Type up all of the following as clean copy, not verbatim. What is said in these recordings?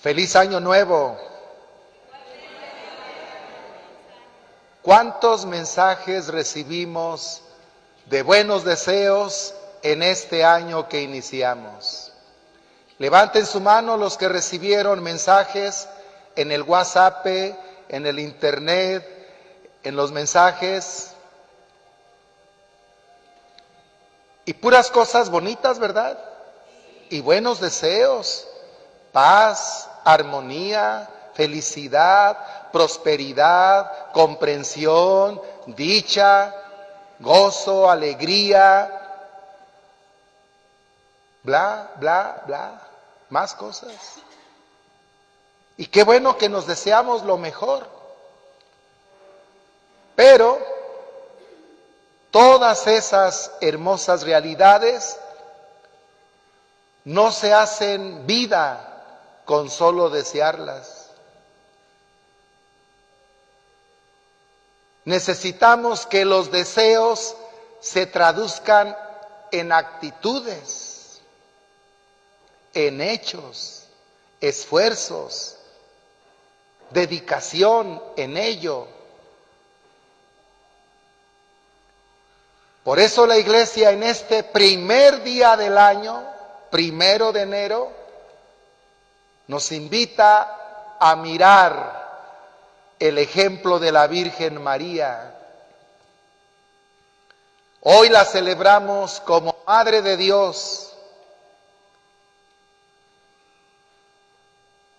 Feliz año nuevo. ¿Cuántos mensajes recibimos de buenos deseos en este año que iniciamos? Levanten su mano los que recibieron mensajes en el WhatsApp, en el internet, en los mensajes. Y puras cosas bonitas, ¿verdad? Y buenos deseos, paz, armonía, felicidad, prosperidad, comprensión, dicha, gozo, alegría, bla, bla, bla, más cosas. Y qué bueno que nos deseamos lo mejor. Pero todas esas hermosas realidades no se hacen vida con solo desearlas. Necesitamos que los deseos se traduzcan en actitudes, en hechos, esfuerzos, dedicación en ello. Por eso la iglesia en este primer día del año, 1 de enero, nos invita a mirar el ejemplo de la Virgen María. Hoy la celebramos como Madre de Dios.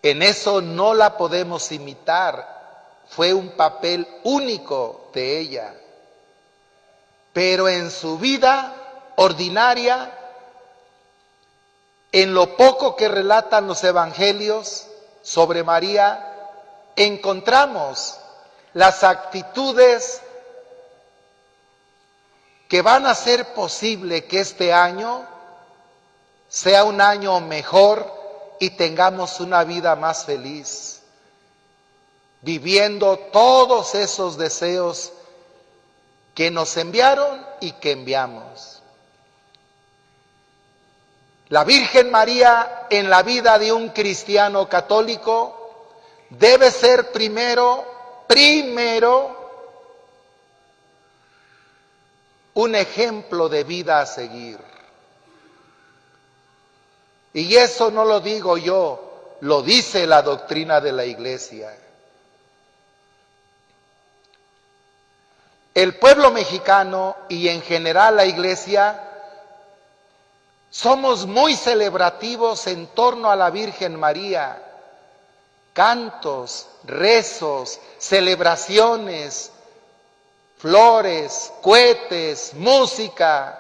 En eso no la podemos imitar. Fue un papel único de ella. Pero en su vida ordinaria, en lo poco que relatan los evangelios sobre María, encontramos las actitudes que van a hacer posible que este año sea un año mejor y tengamos una vida más feliz, viviendo todos esos deseos que nos enviaron y que enviamos. La Virgen María en la vida de un cristiano católico debe ser primero un ejemplo de vida a seguir. Y eso no lo digo yo, lo dice la doctrina de la Iglesia. El pueblo mexicano y en general la Iglesia somos muy celebrativos en torno a la Virgen María. Cantos, rezos, celebraciones, flores, cohetes, música.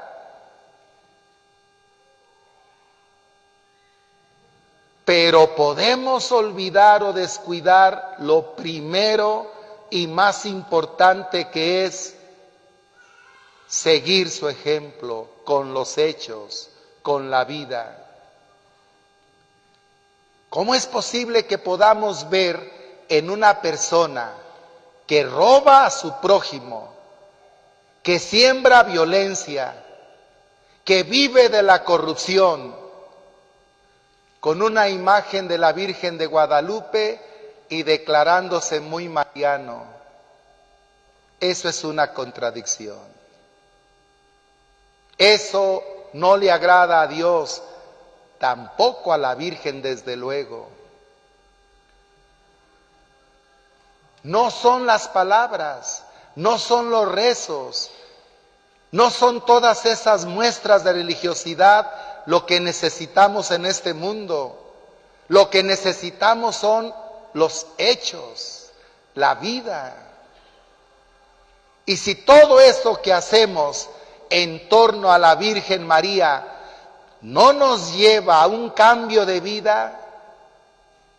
Pero podemos olvidar o descuidar lo primero y más importante, que es seguir su ejemplo con los hechos, con la vida. ¿Cómo es posible que podamos ver en una persona que roba a su prójimo, que siembra violencia, que vive de la corrupción, con una imagen de la Virgen de Guadalupe y declarándose muy mariano? Eso es una contradicción. Eso no le agrada a Dios, tampoco a la Virgen, desde luego. No son las palabras, no son los rezos, no son todas esas muestras de religiosidad lo que necesitamos en este mundo. Lo que necesitamos son los hechos, la vida. Y si todo eso que hacemos en torno a la Virgen María no nos lleva a un cambio de vida,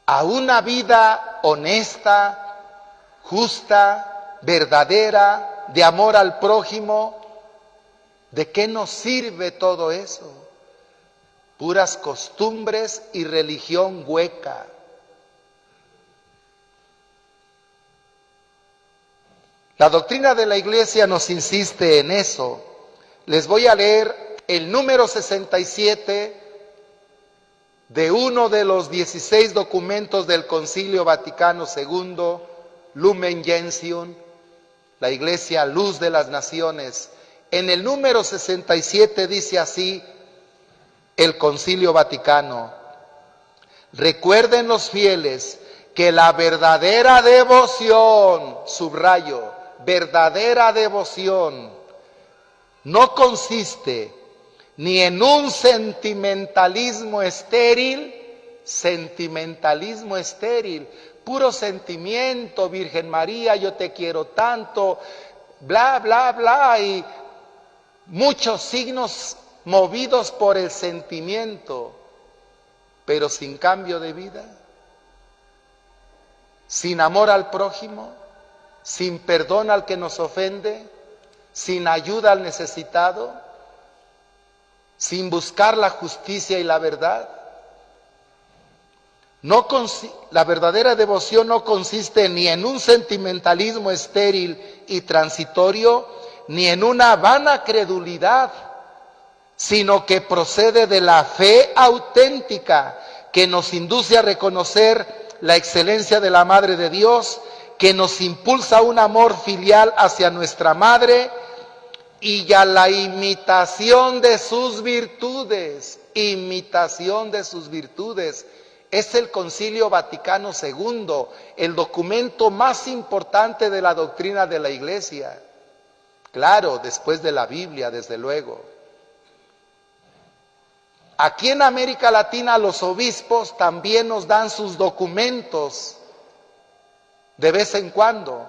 a una vida honesta, justa, verdadera, de amor al prójimo, ¿de qué nos sirve todo eso? Puras costumbres y religión hueca. La doctrina de la Iglesia nos insiste en eso. Les voy a leer el número 67 de uno de los 16 documentos del Concilio Vaticano II, Lumen Gentium, la Iglesia Luz de las Naciones. En el número 67 dice así el Concilio Vaticano: recuerden los fieles que la verdadera devoción, subrayo, verdadera devoción, no consiste ni en un sentimentalismo estéril, puro sentimiento, Virgen María, yo te quiero tanto, bla, bla, bla, y muchos signos movidos por el sentimiento, pero sin cambio de vida, sin amor al prójimo, sin perdón al que nos ofende, sin ayuda al necesitado, sin buscar la justicia y la verdad. La verdadera devoción no consiste ni en un sentimentalismo estéril y transitorio, ni en una vana credulidad, sino que procede de la fe auténtica que nos induce a reconocer la excelencia de la Madre de Dios, que nos impulsa a un amor filial hacia nuestra Madre y a la imitación de sus virtudes. Es el Concilio Vaticano II, el documento más importante de la doctrina de la Iglesia. Claro, después de la Biblia, desde luego. Aquí en América Latina los obispos también nos dan sus documentos de vez en cuando.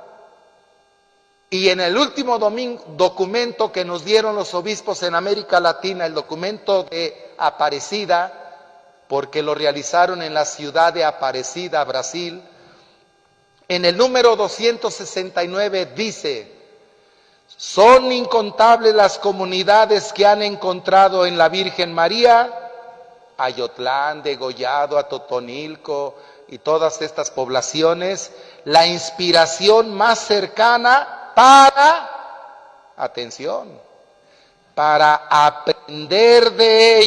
Y en el último documento que nos dieron los obispos en América Latina, el documento de Aparecida, porque lo realizaron en la ciudad de Aparecida, Brasil, en el número 269 dice: son incontables las comunidades que han encontrado en la Virgen María, Ayotlán, Degollado, Atotonilco y todas estas poblaciones, la inspiración más cercana para, atención, para aprender de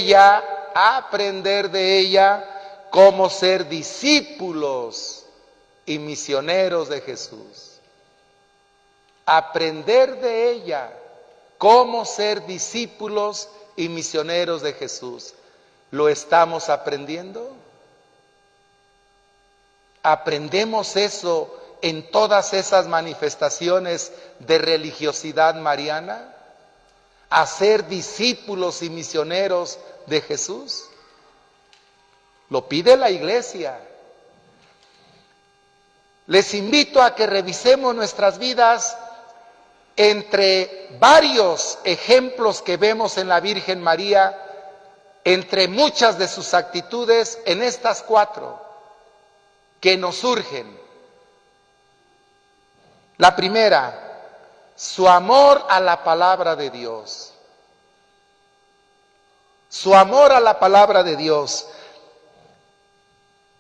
ella cómo ser discípulos y misioneros de Jesús. Aprender de ella cómo ser discípulos y misioneros de Jesús. ¿Lo estamos aprendiendo? ¿Aprendemos eso en todas esas manifestaciones de religiosidad mariana? ¿A ser discípulos y misioneros de Jesús? Lo pide la Iglesia. Les invito a que revisemos nuestras vidas entre varios ejemplos que vemos en la Virgen María, entre muchas de sus actitudes, en estas 4 que nos surgen. La primera, su amor a la palabra de Dios. Su amor a la palabra de Dios.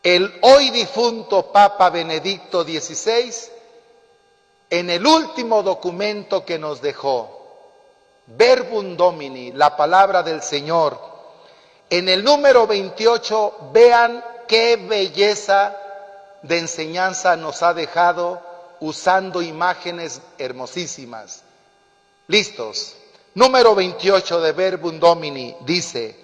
El hoy difunto Papa Benedicto XVI, en el último documento que nos dejó, Verbum Domini, la palabra del Señor, en el número 28, vean qué belleza de enseñanza nos ha dejado, usando imágenes hermosísimas. ¿Listos? Número 28 de Verbum Domini dice: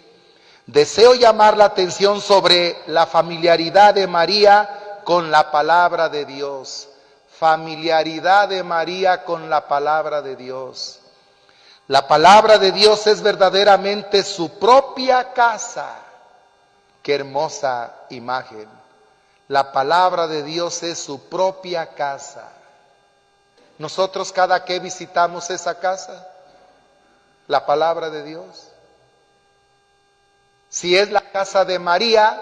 deseo llamar la atención sobre la familiaridad de María con la palabra de Dios. Familiaridad de María con la palabra de Dios. La palabra de Dios es verdaderamente su propia casa. Qué hermosa imagen. La palabra de Dios es su propia casa. Nosotros cada que visitamos esa casa, la palabra de Dios. Si es la casa de María,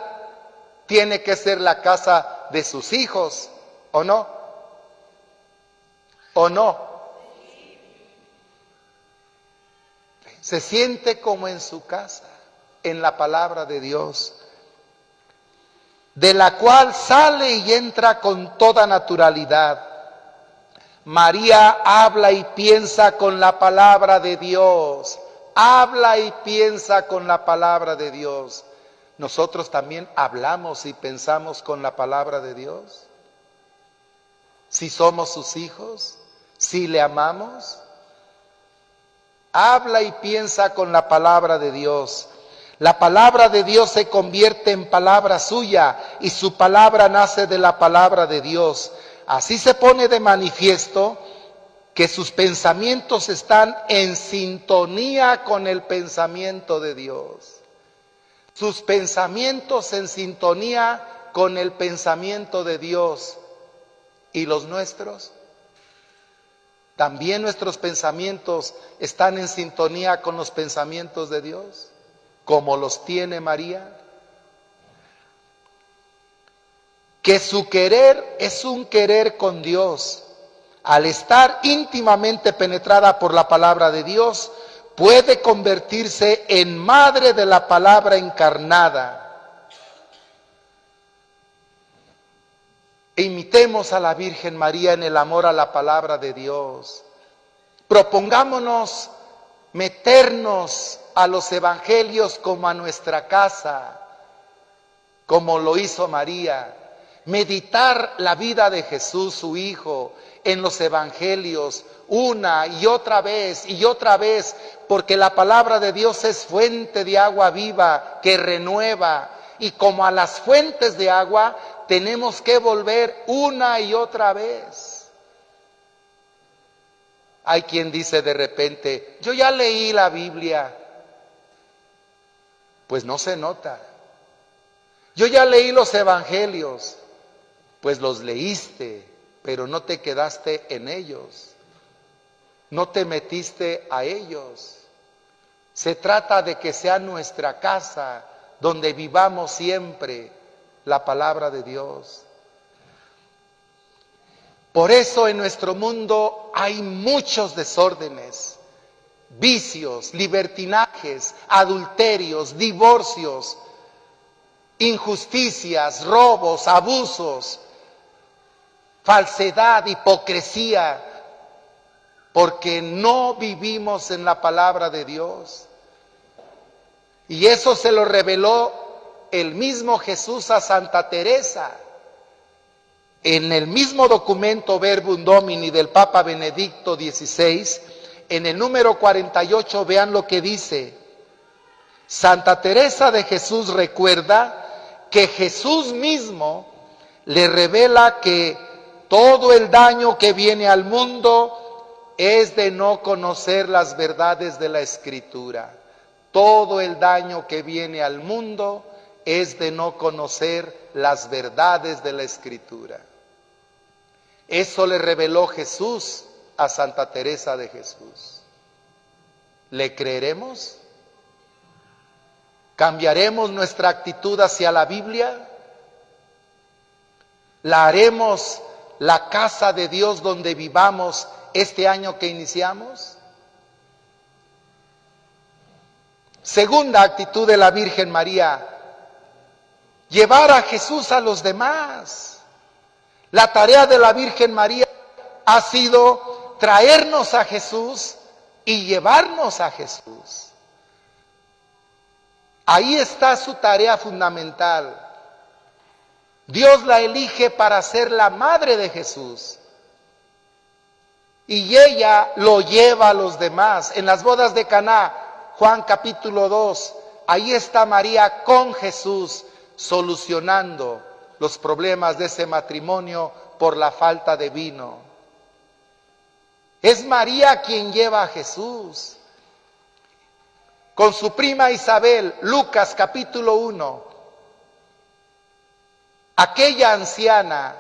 tiene que ser la casa de sus hijos, ¿o no? ¿O no? Se siente como en su casa, en la palabra de Dios, de la cual sale y entra con toda naturalidad. María habla y piensa con la palabra de Dios. Habla y piensa con la palabra de Dios. nosotros también hablamos y pensamos con la palabra de Dios. Si somos sus hijos, si le amamos, habla y piensa con la palabra de Dios. La palabra de Dios se convierte en palabra suya y su palabra nace de la palabra de Dios. Así se pone de manifiesto que sus pensamientos están en sintonía con el pensamiento de Dios. Sus pensamientos en sintonía con el pensamiento de Dios. ¿Y los nuestros? ¿También nuestros pensamientos están en sintonía con los pensamientos de Dios, como los tiene María? Que su querer es un querer con Dios. Al estar íntimamente penetrada por la palabra de Dios, puede convertirse en madre de la palabra encarnada. E imitemos a la Virgen María en el amor a la palabra de Dios. Propongámonos meternos a los evangelios como a nuestra casa, como lo hizo María. Meditar la vida de Jesús, su Hijo, en los evangelios una y otra vez, porque la palabra de Dios es fuente de agua viva que renueva. Y como a las fuentes de agua, tenemos que volver una y otra vez. Hay quien dice de repente, yo ya leí la Biblia. Pues no se nota. Yo ya leí los evangelios. Pues los leíste, pero no te quedaste en ellos. No te metiste a ellos. Se trata de que sea nuestra casa, donde vivamos siempre la palabra de Dios. Por eso en nuestro mundo hay muchos desórdenes, vicios, libertinajes, adulterios, divorcios, injusticias, robos, abusos, falsedad, hipocresía, porque no vivimos en la palabra de Dios. Y eso se lo reveló el mismo Jesús a Santa Teresa. En el mismo documento Verbum Domini del Papa Benedicto XVI, en el número 48, vean lo que dice. Santa Teresa de Jesús recuerda que Jesús mismo le revela que todo el daño que viene al mundo es de no conocer las verdades de la Escritura. Todo el daño que viene al mundo es de no conocer las verdades de la Escritura. Eso le reveló Jesús a Santa Teresa de Jesús. ¿Le creeremos? ¿Cambiaremos nuestra actitud hacia la Biblia? ¿La haremos la casa de Dios donde vivamos este año que iniciamos? Segunda actitud de la Virgen María, llevar a Jesús a los demás. La tarea de la Virgen María ha sido traernos a Jesús y llevarnos a Jesús. Ahí está su tarea fundamental. Dios la elige para ser la madre de Jesús. Y ella lo lleva a los demás. En las bodas de Caná, Juan capítulo 2, ahí está María con Jesús solucionando los problemas de ese matrimonio por la falta de vino. Es María quien lleva a Jesús. Con su prima Isabel, Lucas capítulo 1, aquella anciana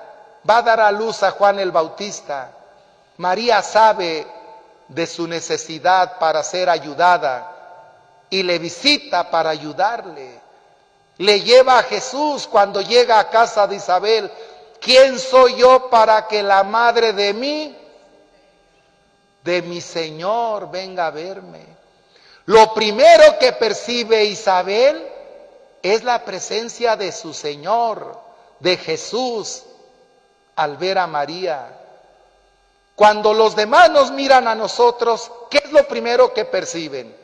va a dar a luz a Juan el Bautista. María sabe de su necesidad para ser ayudada y le visita para ayudarle. Le lleva a Jesús cuando llega a casa de Isabel. ¿Quién soy yo para que la madre de mi Señor, venga a verme? Lo primero que percibe Isabel es la presencia de su Señor, de Jesús, al ver a María. Cuando los demás nos miran a nosotros, ¿qué es lo primero que perciben?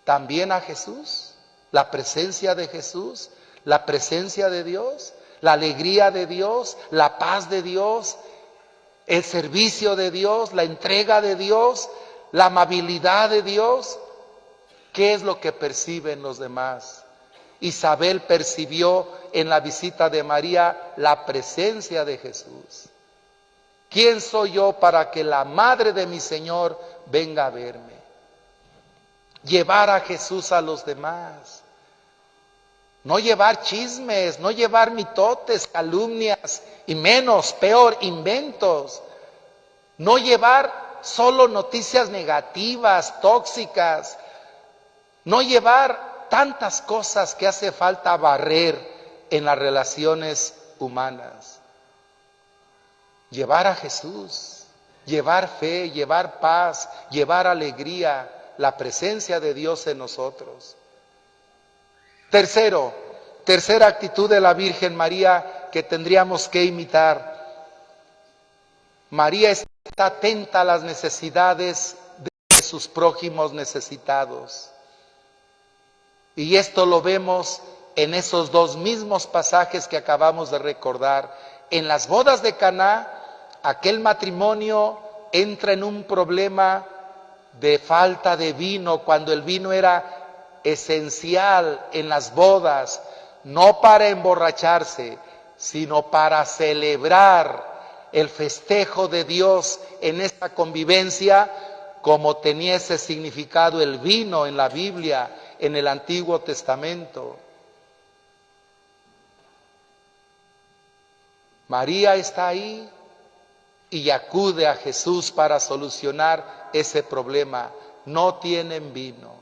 ¿También a Jesús? La presencia de Jesús, la presencia de Dios, la alegría de Dios, la paz de Dios, el servicio de Dios, la entrega de Dios, la amabilidad de Dios. ¿Qué es lo que perciben los demás? Isabel percibió en la visita de María la presencia de Jesús. ¿Quién soy yo para que la madre de mi Señor venga a verme? Llevar a Jesús a los demás. No llevar chismes, no llevar mitotes, calumnias y menos, peor, inventos. No llevar solo noticias negativas, tóxicas. No llevar tantas cosas que hace falta barrer en las relaciones humanas. Llevar a Jesús, llevar fe, llevar paz, llevar alegría, la presencia de Dios en nosotros. Tercera actitud de la Virgen María que tendríamos que imitar. María está atenta a las necesidades de sus prójimos necesitados. Y esto lo vemos en esos dos mismos pasajes que acabamos de recordar. En las bodas de Caná, aquel matrimonio entra en un problema de falta de vino, cuando el vino era esencial en las bodas, no para emborracharse, sino para celebrar el festejo de Dios en esta convivencia, como tenía ese significado el vino en la Biblia, en el Antiguo Testamento. María está ahí y acude a Jesús para solucionar ese problema. No tienen vino.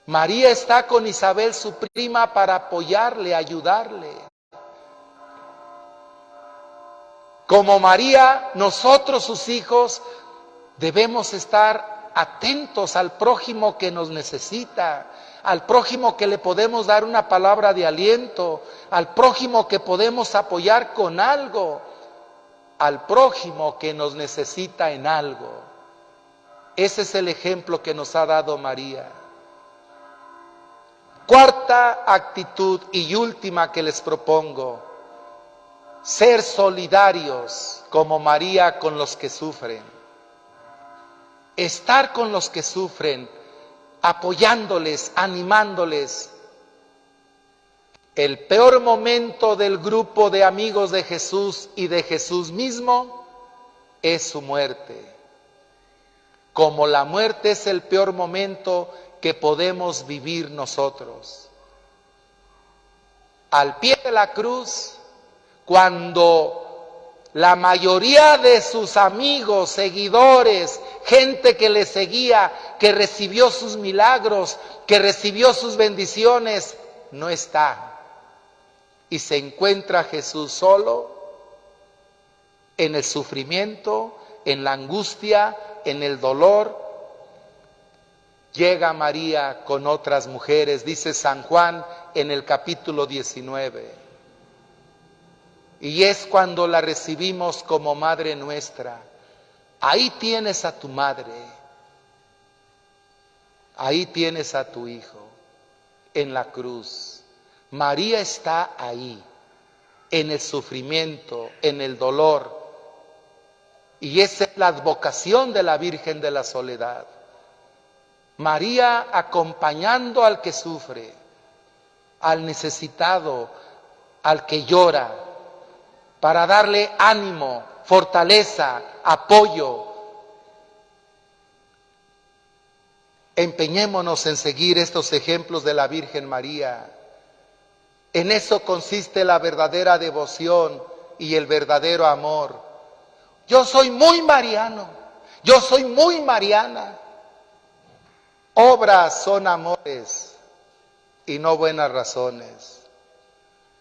María está con Isabel, su prima, para apoyarle, ayudarle. Como María, nosotros, sus hijos, debemos estar atentos al prójimo que nos necesita, al prójimo que le podemos dar una palabra de aliento, al prójimo que podemos apoyar con algo, al prójimo que nos necesita en algo. Ese es el ejemplo que nos ha dado María. Cuarta actitud y última que les propongo: ser solidarios como María con los que sufren. Estar con los que sufren, apoyándoles, animándoles. El peor momento del grupo de amigos de Jesús y de Jesús mismo es su muerte. Como la muerte es el peor momento que podemos vivir nosotros. Al pie de la cruz, cuando la mayoría de sus amigos, seguidores, gente que le seguía, que recibió sus milagros, que recibió sus bendiciones, no está. Y se encuentra Jesús solo, en el sufrimiento, en la angustia, en el dolor. Llega María con otras mujeres, dice San Juan en el capítulo 19. Y es cuando la recibimos como Madre nuestra. Ahí tienes a tu madre, ahí tienes a tu hijo, en la cruz. María está ahí, en el sufrimiento, en el dolor. Y esa es la advocación de la Virgen de la Soledad. María acompañando al que sufre, al necesitado, al que llora, para darle ánimo, fortaleza, apoyo. Empeñémonos en seguir estos ejemplos de la Virgen María. En eso consiste la verdadera devoción y el verdadero amor. Yo soy muy mariano, yo soy muy mariana. Obras son amores y no buenas razones.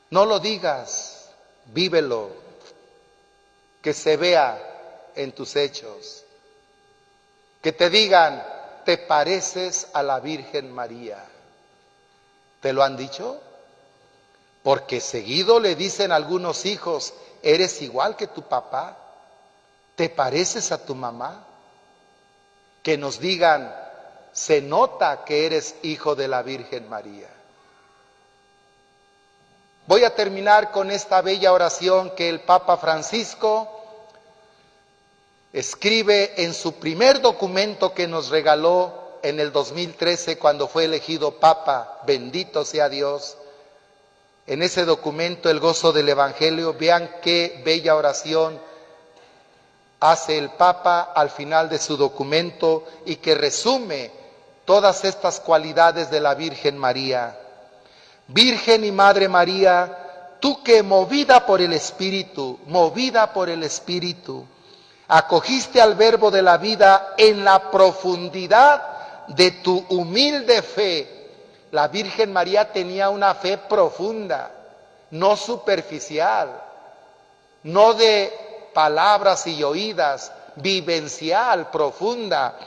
No lo digas, vívelo, que se vea en tus hechos. Que te digan, te pareces a la Virgen María. ¿Te lo han dicho? Porque seguido le dicen algunos hijos, eres igual que tu papá, te pareces a tu mamá. Que nos digan, se nota que eres hijo de la Virgen María. Voy a terminar con esta bella oración que el Papa Francisco escribe en su primer documento que nos regaló en el 2013 cuando fue elegido Papa. Bendito sea Dios. En ese documento, El gozo del Evangelio, vean qué bella oración hace el Papa al final de su documento y que resume todas estas cualidades de la Virgen María. Virgen y Madre María, tú que movida por el Espíritu, acogiste al Verbo de la vida en la profundidad de tu humilde fe. La Virgen María tenía una fe profunda, no superficial, no de palabras y oídas, vivencial, profunda.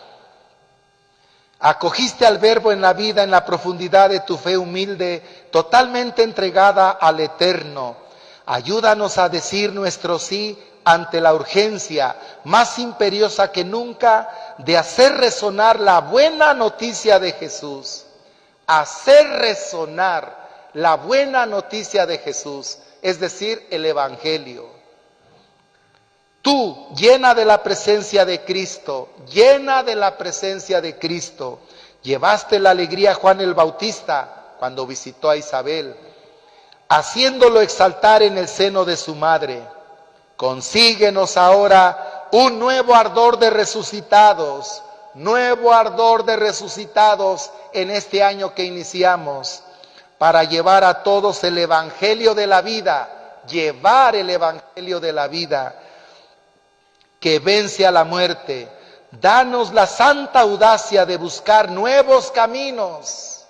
Acogiste al Verbo en la vida, en la profundidad de tu fe humilde, totalmente entregada al Eterno. Ayúdanos a decir nuestro sí ante la urgencia más imperiosa que nunca de hacer resonar la buena noticia de Jesús. Hacer resonar la buena noticia de Jesús, es decir, el Evangelio. Tú, llena de la presencia de Cristo, llevaste la alegría a Juan el Bautista cuando visitó a Isabel, haciéndolo exaltar en el seno de su madre. Consíguenos ahora un nuevo ardor de resucitados en este año que iniciamos, para llevar a todos el Evangelio de la vida, que vence a la muerte. Danos la santa audacia de buscar nuevos caminos,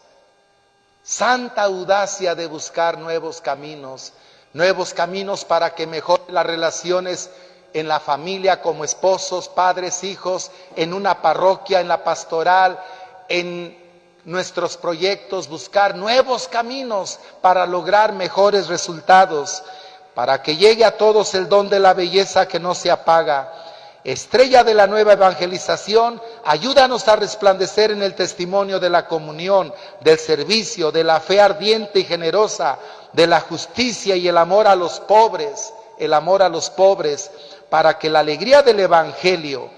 para que mejoren las relaciones en la familia, como esposos, padres, hijos, en una parroquia, en la pastoral, en nuestros proyectos, buscar nuevos caminos para lograr mejores resultados, para que llegue a todos el don de la belleza que no se apaga. Estrella de la nueva evangelización, ayúdanos a resplandecer en el testimonio de la comunión, del servicio, de la fe ardiente y generosa, de la justicia y el amor a los pobres, para que la alegría del Evangelio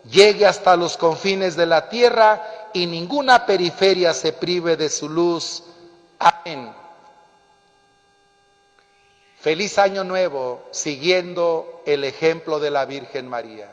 llegue hasta los confines de la tierra y ninguna periferia se prive de su luz. Amén. Feliz año nuevo, siguiendo el ejemplo de la Virgen María.